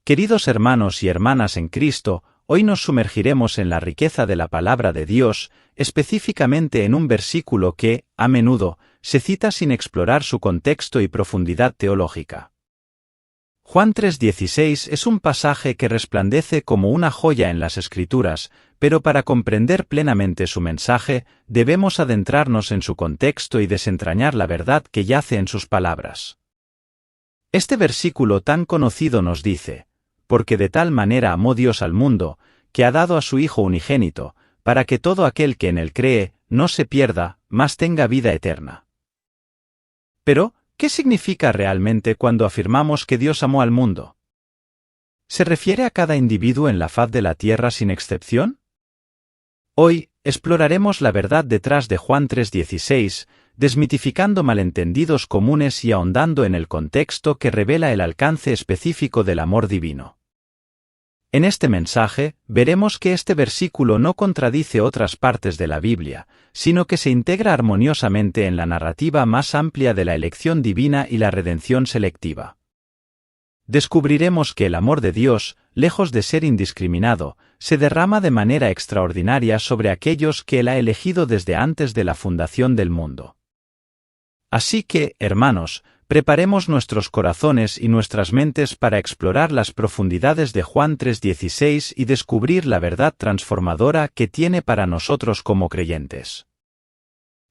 Queridos hermanos y hermanas en Cristo, hoy nos sumergiremos en la riqueza de la palabra de Dios, específicamente en un versículo que, a menudo, se cita sin explorar su contexto y profundidad teológica. Juan 3:16 es un pasaje que resplandece como una joya en las Escrituras, pero para comprender plenamente su mensaje, debemos adentrarnos en su contexto y desentrañar la verdad que yace en sus palabras. Este versículo tan conocido nos dice: porque de tal manera amó Dios al mundo, que ha dado a su Hijo unigénito, para que todo aquel que en él cree, no se pierda, mas tenga vida eterna. Pero, ¿qué significa realmente cuando afirmamos que Dios amó al mundo? ¿Se refiere a cada individuo en la faz de la tierra sin excepción? Hoy, exploraremos la verdad detrás de Juan 3:16, desmitificando malentendidos comunes y ahondando en el contexto que revela el alcance específico del amor divino. En este mensaje, veremos que este versículo no contradice otras partes de la Biblia, sino que se integra armoniosamente en la narrativa más amplia de la elección divina y la redención selectiva. Descubriremos que el amor de Dios, lejos de ser indiscriminado, se derrama de manera extraordinaria sobre aquellos que Él ha elegido desde antes de la fundación del mundo. Así que, hermanos, preparemos nuestros corazones y nuestras mentes para explorar las profundidades de Juan 3:16 y descubrir la verdad transformadora que tiene para nosotros como creyentes.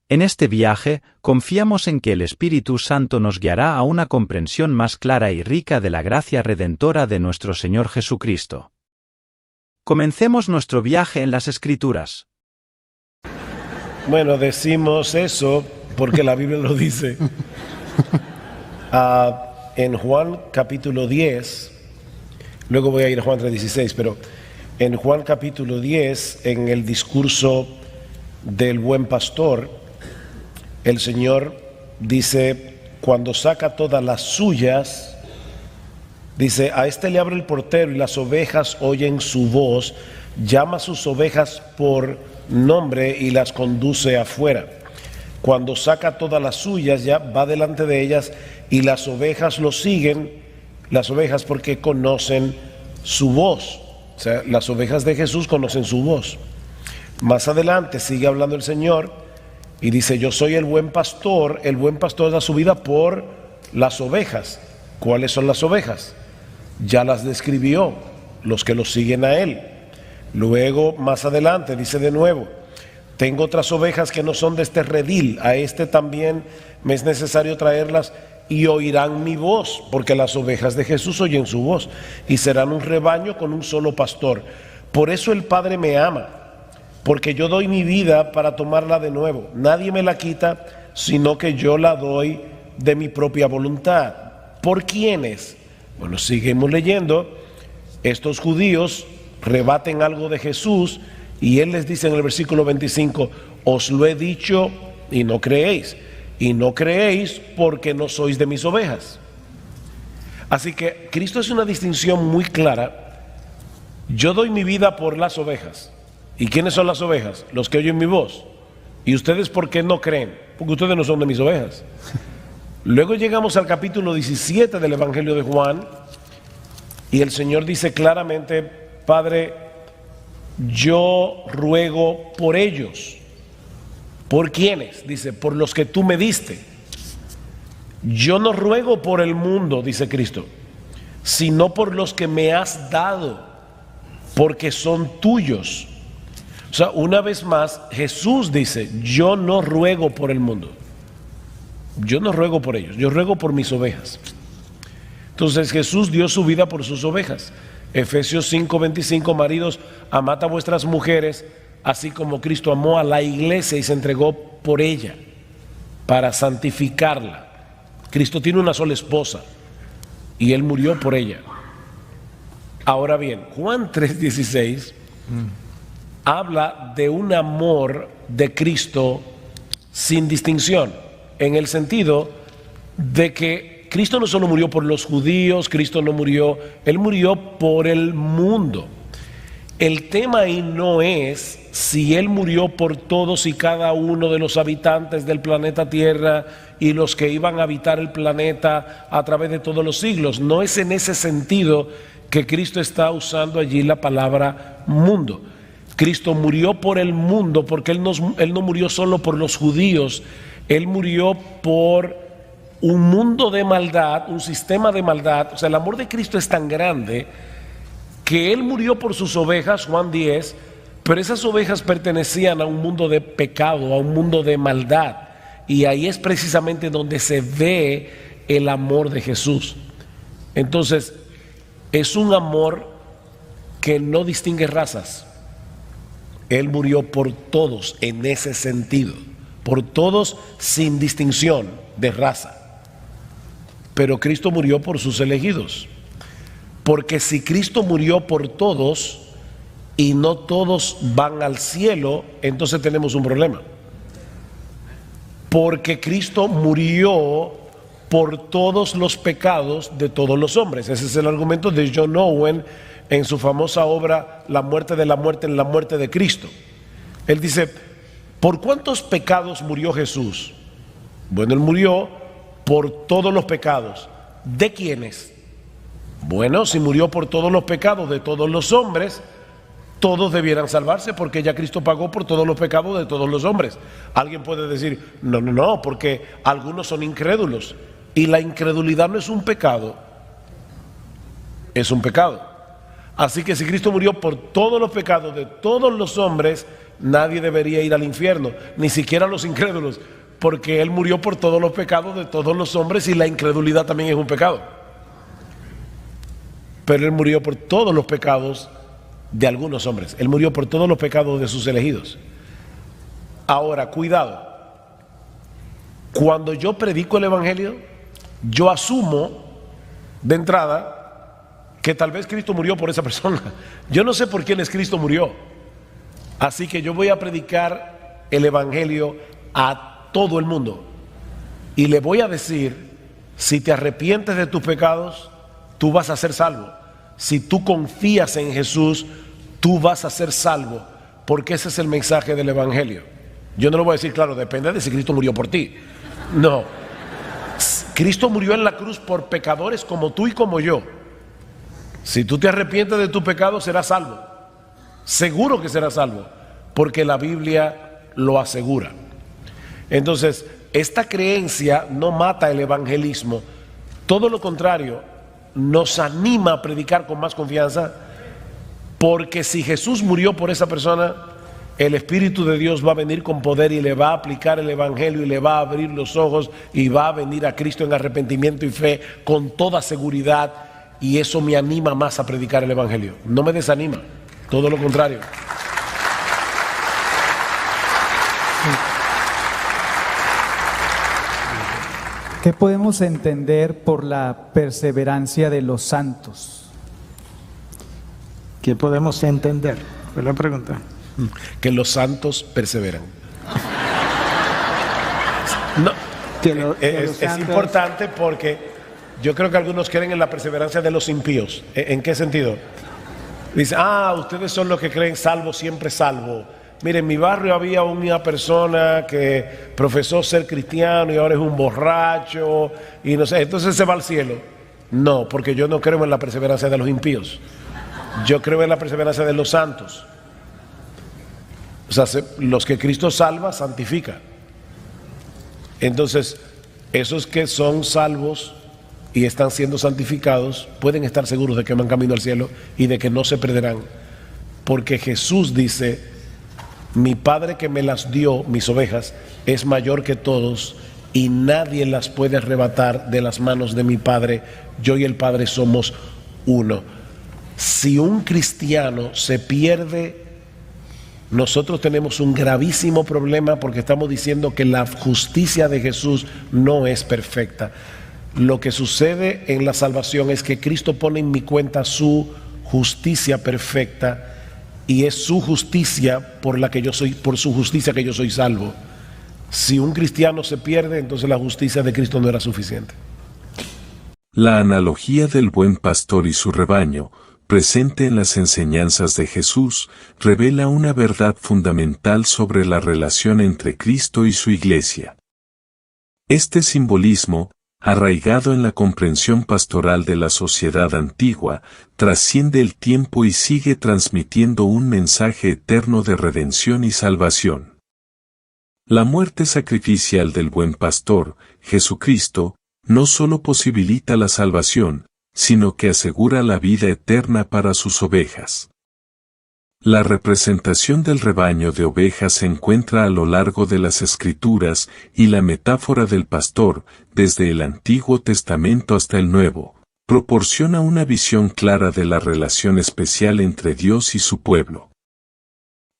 En este viaje, confiamos en que el Espíritu Santo nos guiará a una comprensión más clara y rica de la gracia redentora de nuestro Señor Jesucristo. Comencemos nuestro viaje en las Escrituras. Bueno, decimos eso porque la Biblia lo dice. En Juan capítulo 10, luego voy a ir a Juan 3:16, pero en Juan capítulo 10, en el discurso del buen pastor, el Señor dice, cuando saca todas las suyas, dice, a este le abre el portero y las ovejas oyen su voz, llama a sus ovejas por nombre y las conduce afuera. Cuando saca todas las suyas, ya va delante de ellas y las ovejas lo siguen, las ovejas porque conocen su voz. O sea, las ovejas de Jesús conocen su voz. Más adelante sigue hablando el Señor y dice, yo soy el buen pastor da su vida por las ovejas. ¿Cuáles son las ovejas? Ya las describió, los que lo siguen a Él. Luego, más adelante, dice de nuevo, tengo otras ovejas que no son de este redil, a este también me es necesario traerlas y oirán mi voz, porque las ovejas de Jesús oyen su voz y serán un rebaño con un solo pastor. Por eso el Padre me ama, porque yo doy mi vida para tomarla de nuevo. Nadie me la quita, sino que yo la doy de mi propia voluntad. ¿Por quiénes? Bueno, seguimos leyendo. Estos judíos rebaten algo de Jesús y Él les dice en el versículo 25, os lo he dicho y no creéis. Y no creéis porque no sois de mis ovejas. Así que Cristo hace una distinción muy clara. Yo doy mi vida por las ovejas. ¿Y quiénes son las ovejas? Los que oyen mi voz. ¿Y ustedes por qué no creen? Porque ustedes no son de mis ovejas. Luego llegamos al capítulo 17 del Evangelio de Juan y el Señor dice claramente, Padre, yo ruego por ellos. ¿Por quiénes? Dice, por los que tú me diste. Yo no ruego por el mundo, dice Cristo, sino por los que me has dado, porque son tuyos. O sea, una vez más, Jesús dice, yo no ruego por el mundo. Yo no ruego por ellos, yo ruego por mis ovejas. Entonces Jesús dio su vida por sus ovejas. Efesios 5:25, maridos, amad a vuestras mujeres, así como Cristo amó a la iglesia y se entregó por ella, para santificarla. Cristo tiene una sola esposa y Él murió por ella. Ahora bien, Juan 3:16 habla de un amor de Cristo sin distinción, en el sentido de que Cristo no solo murió por los judíos, Cristo no murió, Él murió por el mundo. El tema ahí no es si Él murió por todos y cada uno de los habitantes del planeta Tierra y los que iban a habitar el planeta a través de todos los siglos. No es en ese sentido que Cristo está usando allí la palabra mundo. Cristo murió por el mundo porque Él no murió solo por los judíos, Él murió por un mundo de maldad, un sistema de maldad. O sea, el amor de Cristo es tan grande que Él murió por sus ovejas, Juan 10, pero esas ovejas pertenecían a un mundo de pecado, a un mundo de maldad. Y ahí es precisamente donde se ve el amor de Jesús. Entonces, es un amor que no distingue razas. Él murió por todos en ese sentido, por todos sin distinción de raza. Pero Cristo murió por sus elegidos. Porque si Cristo murió por todos y no todos van al cielo, entonces tenemos un problema. Porque Cristo murió por todos los pecados de todos los hombres. Ese es el argumento de John Owen en su famosa obra La muerte de la muerte en la muerte de Cristo. Él dice, ¿por cuántos pecados murió Jesús? Bueno, Él murió por todos los pecados. ¿De quiénes? Bueno, si murió por todos los pecados de todos los hombres, todos debieran salvarse porque ya Cristo pagó por todos los pecados de todos los hombres. Alguien puede decir, no, porque algunos son incrédulos. Y la incredulidad no es un pecado, es un pecado. Así que si Cristo murió por todos los pecados de todos los hombres, nadie debería ir al infierno, ni siquiera los incrédulos, porque Él murió por todos los pecados de todos los hombres y la incredulidad también es un pecado. Pero Él murió por todos los pecados de algunos hombres. Él murió por todos los pecados de sus elegidos. Ahora, cuidado. Cuando yo predico el Evangelio, yo asumo de entrada que tal vez Cristo murió por esa persona. Yo no sé por quién Cristo murió. Así que yo voy a predicar el Evangelio a todo el mundo. Y le voy a decir, si te arrepientes de tus pecados, tú vas a ser salvo. Si tú confías en Jesús, tú vas a ser salvo, porque ese es el mensaje del Evangelio. Yo no le voy a decir, claro, depende de si Cristo murió por ti. No. Cristo murió en la cruz por pecadores como tú y como yo. Si tú te arrepientes de tu pecado, serás salvo. Seguro que serás salvo, porque la Biblia lo asegura. Entonces, esta creencia no mata el evangelismo. Todo lo contrario, nos anima a predicar con más confianza, porque si Jesús murió por esa persona, el Espíritu de Dios va a venir con poder y le va a aplicar el Evangelio y le va a abrir los ojos y va a venir a Cristo en arrepentimiento y fe con toda seguridad, y eso me anima más a predicar el Evangelio. No me desanima, todo lo contrario. ¿Qué podemos entender por la perseverancia de los santos? ¿Qué podemos entender? Fue la pregunta. Que los santos perseveran. No, es importante porque yo creo que algunos creen en la perseverancia de los impíos. ¿En qué sentido? Dice, ustedes son los que creen salvo, siempre salvo. Mire, en mi barrio había una persona que profesó ser cristiano y ahora es un borracho y no sé, entonces se va al cielo. No, porque yo no creo en la perseverancia de los impíos. Yo creo en la perseverancia de los santos. O sea, los que Cristo salva, santifica. Entonces, esos que son salvos y están siendo santificados pueden estar seguros de que van camino al cielo y de que no se perderán. Porque Jesús dice, mi Padre que me las dio, mis ovejas, es mayor que todos y nadie las puede arrebatar de las manos de mi Padre. Yo y el Padre somos uno. Si un cristiano se pierde, nosotros tenemos un gravísimo problema porque estamos diciendo que la justicia de Jesús no es perfecta. Lo que sucede en la salvación es que Cristo pone en mi cuenta su justicia perfecta y es su justicia por su justicia que yo soy salvo. Si un cristiano se pierde, entonces la justicia de Cristo no era suficiente. La analogía del buen pastor y su rebaño, presente en las enseñanzas de Jesús, revela una verdad fundamental sobre la relación entre Cristo y su Iglesia. Este simbolismo, arraigado en la comprensión pastoral de la sociedad antigua, trasciende el tiempo y sigue transmitiendo un mensaje eterno de redención y salvación. La muerte sacrificial del buen pastor, Jesucristo, no solo posibilita la salvación, sino que asegura la vida eterna para sus ovejas. La representación del rebaño de ovejas se encuentra a lo largo de las Escrituras y la metáfora del pastor, desde el Antiguo Testamento hasta el Nuevo, proporciona una visión clara de la relación especial entre Dios y su pueblo.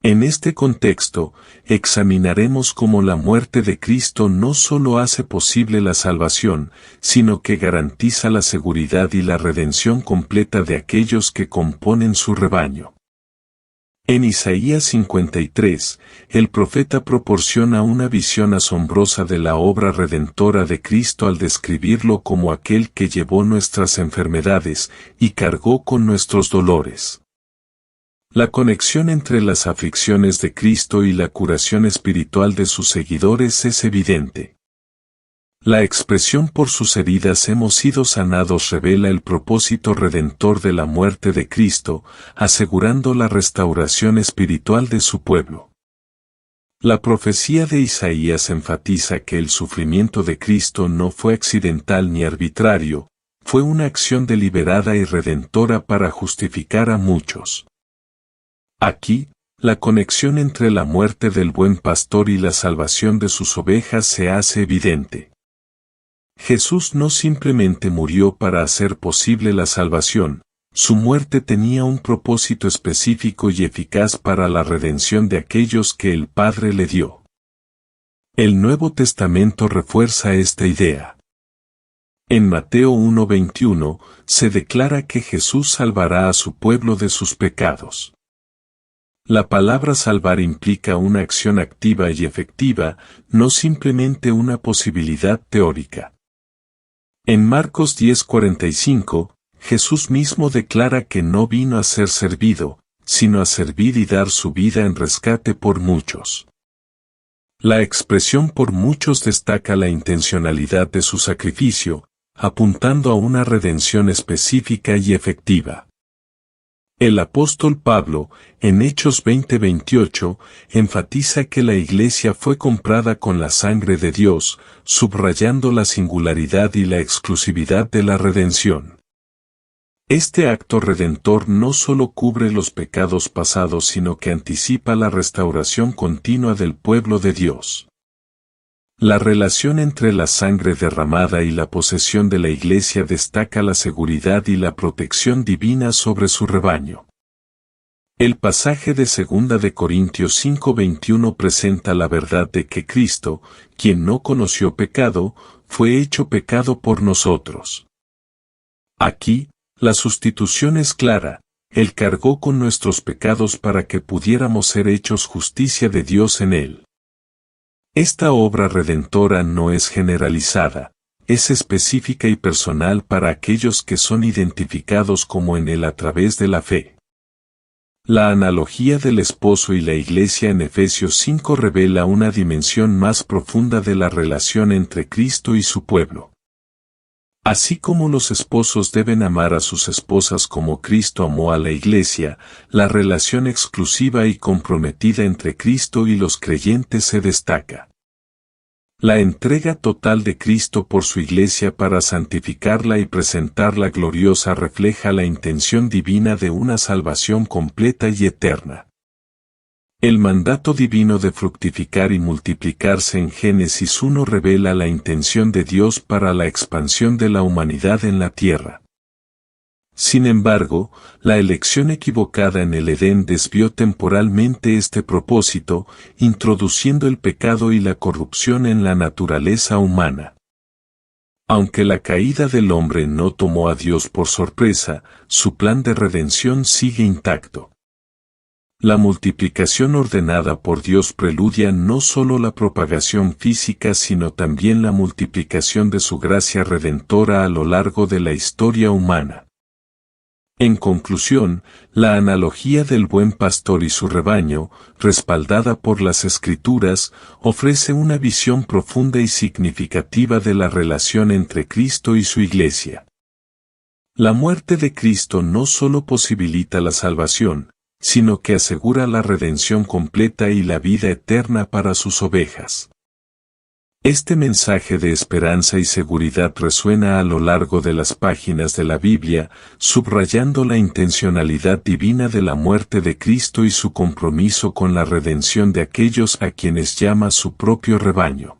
En este contexto, examinaremos cómo la muerte de Cristo no solo hace posible la salvación, sino que garantiza la seguridad y la redención completa de aquellos que componen su rebaño. En Isaías 53, el profeta proporciona una visión asombrosa de la obra redentora de Cristo al describirlo como aquel que llevó nuestras enfermedades y cargó con nuestros dolores. La conexión entre las aflicciones de Cristo y la curación espiritual de sus seguidores es evidente. La expresión por sus heridas hemos sido sanados revela el propósito redentor de la muerte de Cristo, asegurando la restauración espiritual de su pueblo. La profecía de Isaías enfatiza que el sufrimiento de Cristo no fue accidental ni arbitrario, fue una acción deliberada y redentora para justificar a muchos. Aquí, la conexión entre la muerte del buen pastor y la salvación de sus ovejas se hace evidente. Jesús no simplemente murió para hacer posible la salvación, su muerte tenía un propósito específico y eficaz para la redención de aquellos que el Padre le dio. El Nuevo Testamento refuerza esta idea. En Mateo 1:21, se declara que Jesús salvará a su pueblo de sus pecados. La palabra salvar implica una acción activa y efectiva, no simplemente una posibilidad teórica. En Marcos 10:45, Jesús mismo declara que no vino a ser servido, sino a servir y dar su vida en rescate por muchos. La expresión por muchos destaca la intencionalidad de su sacrificio, apuntando a una redención específica y efectiva. El apóstol Pablo, en Hechos 20:28, enfatiza que la Iglesia fue comprada con la sangre de Dios, subrayando la singularidad y la exclusividad de la redención. Este acto redentor no solo cubre los pecados pasados sino que anticipa la restauración continua del pueblo de Dios. La relación entre la sangre derramada y la posesión de la Iglesia destaca la seguridad y la protección divina sobre su rebaño. El pasaje de 2 de Corintios 5:21 presenta la verdad de que Cristo, quien no conoció pecado, fue hecho pecado por nosotros. Aquí, la sustitución es clara, Él cargó con nuestros pecados para que pudiéramos ser hechos justicia de Dios en Él. Esta obra redentora no es generalizada, es específica y personal para aquellos que son identificados como en Él a través de la fe. La analogía del esposo y la iglesia en Efesios 5 revela una dimensión más profunda de la relación entre Cristo y su pueblo. Así como los esposos deben amar a sus esposas como Cristo amó a la Iglesia, la relación exclusiva y comprometida entre Cristo y los creyentes se destaca. La entrega total de Cristo por su Iglesia para santificarla y presentarla gloriosa refleja la intención divina de una salvación completa y eterna. El mandato divino de fructificar y multiplicarse en Génesis 1 revela la intención de Dios para la expansión de la humanidad en la tierra. Sin embargo, la elección equivocada en el Edén desvió temporalmente este propósito, introduciendo el pecado y la corrupción en la naturaleza humana. Aunque la caída del hombre no tomó a Dios por sorpresa, su plan de redención sigue intacto. La multiplicación ordenada por Dios preludia no solo la propagación física sino también la multiplicación de su gracia redentora a lo largo de la historia humana. En conclusión, la analogía del buen pastor y su rebaño, respaldada por las Escrituras, ofrece una visión profunda y significativa de la relación entre Cristo y su Iglesia. La muerte de Cristo no solo posibilita la salvación, sino que asegura la redención completa y la vida eterna para sus ovejas. Este mensaje de esperanza y seguridad resuena a lo largo de las páginas de la Biblia, subrayando la intencionalidad divina de la muerte de Cristo y su compromiso con la redención de aquellos a quienes llama su propio rebaño.